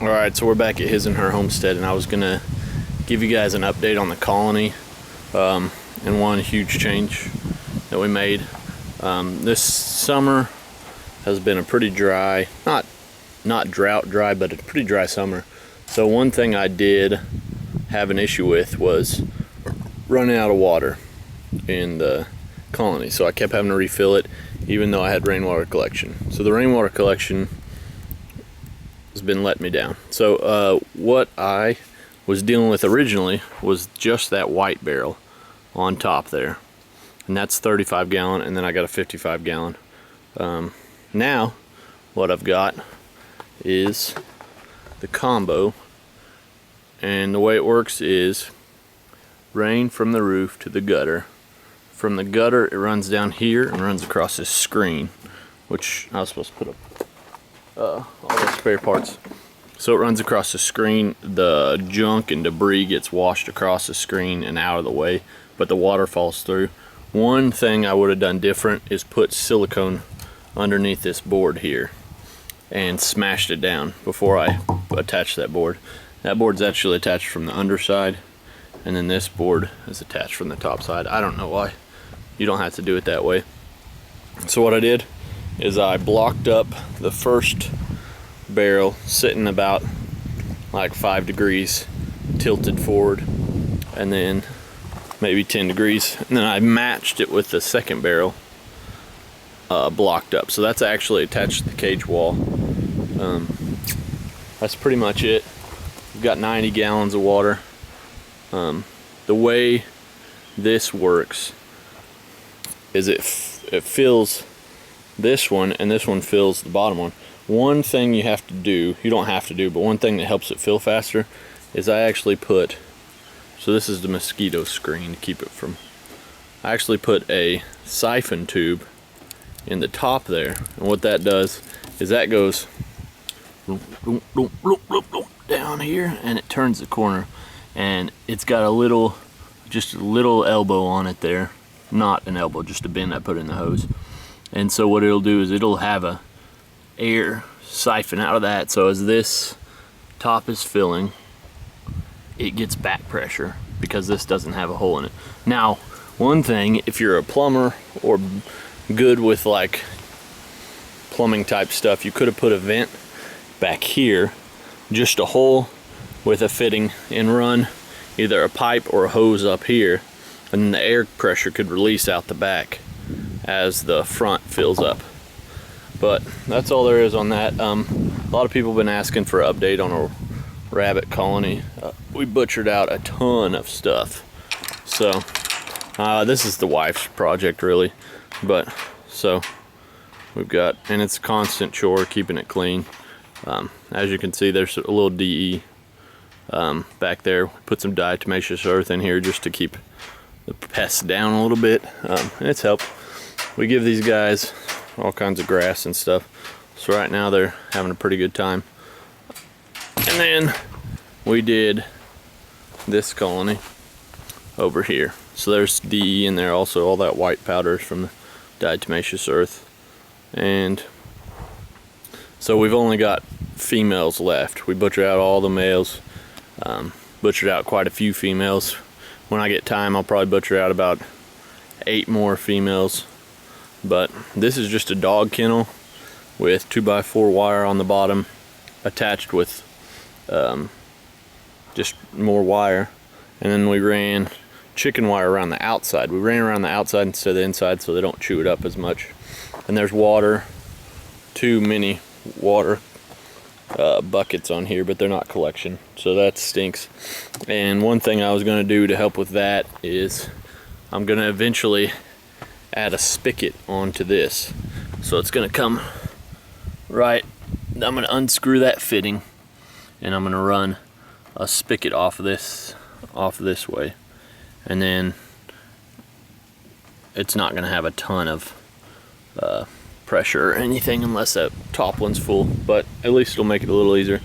Alright, so we're back at his and her homestead, and I was gonna give you guys an update on the colony and one huge change that we made. This summer has been a pretty dry, not drought dry, but a pretty dry summer. So one thing I did have an issue with was running out of water in the colony. So I kept having to refill it even though I had rainwater collection. So the rainwater collection has been letting me down. So what I was dealing with originally was just that white barrel on top there, and that's 35 gallon, and then I got a 55 gallon. Now what I've got is the combo, and the way it works is rain from the roof to the gutter. From the gutter it runs down here and runs across this screen, which I was supposed to put up all the spare parts. So it runs across the screen. The junk and debris gets washed across the screen and out of the way, but the water falls through. One thing I would have done different is put silicone underneath this board here and smashed it down before I attached that board. That board's actually attached from the underside, and then this board is attached from the top side. I don't know why. You don't have to do it that way. So what I did is I blocked up the first barrel sitting about like 5 degrees tilted forward, and then maybe 10 degrees, and then I matched it with the second barrel blocked up. So that's actually attached to the cage wall. That's pretty much it. We've got 90 gallons of water. The way this works is it fills this one, and this one fills the bottom one. One thing you have to do, you don't have to do, but one thing that helps it fill faster is I actually put, so this is the mosquito screen to keep it from, I actually put a siphon tube in the top there, and what that does is that goes down here and it turns the corner, and it's got a little, just a little elbow on it there, not an elbow, just a bend I put in the hose. And so what it'll do is it'll have a air siphon out of that, so as this top is filling, it gets back pressure because this doesn't have a hole in it. Now, one thing, if you're a plumber or good with like plumbing type stuff, you could have put a vent back here, just a hole with a fitting, and run either a pipe or a hose up here, and then the air pressure could release out the back as the front fills up. But that's all there is on that. A lot of people have been asking for an update on a rabbit colony. We butchered out a ton of stuff. So this is the wife's project really, but so we've got, and it's a constant chore keeping it clean. As you can see, there's a little DE back there. Put some diatomaceous earth in here just to keep the pests down a little bit, and it's helped. We give these guys all kinds of grass and stuff, so right now they're having a pretty good time. And then we did this colony over here, so there's DE in there also. All that white powder is from the diatomaceous earth, and so we've only got females left. We butchered out all the males, butchered out quite a few females. When I get time, I'll probably butcher out about 8 more females. But this is just a dog kennel with 2x4 wire on the bottom, attached with just more wire, and then we ran chicken wire around the outside. We ran around the outside instead of the inside so they don't chew it up as much. And there's water, 2 mini water buckets on here, but they're not collection, so that stinks. And one thing I was going to do to help with that is I'm going to eventually add a spigot onto this, so it's going to come right, I'm going to unscrew that fitting, and I'm going to run a spigot off this way, and then it's not going to have a ton of pressure or anything unless that top one's full, but at least it'll make it a little easier.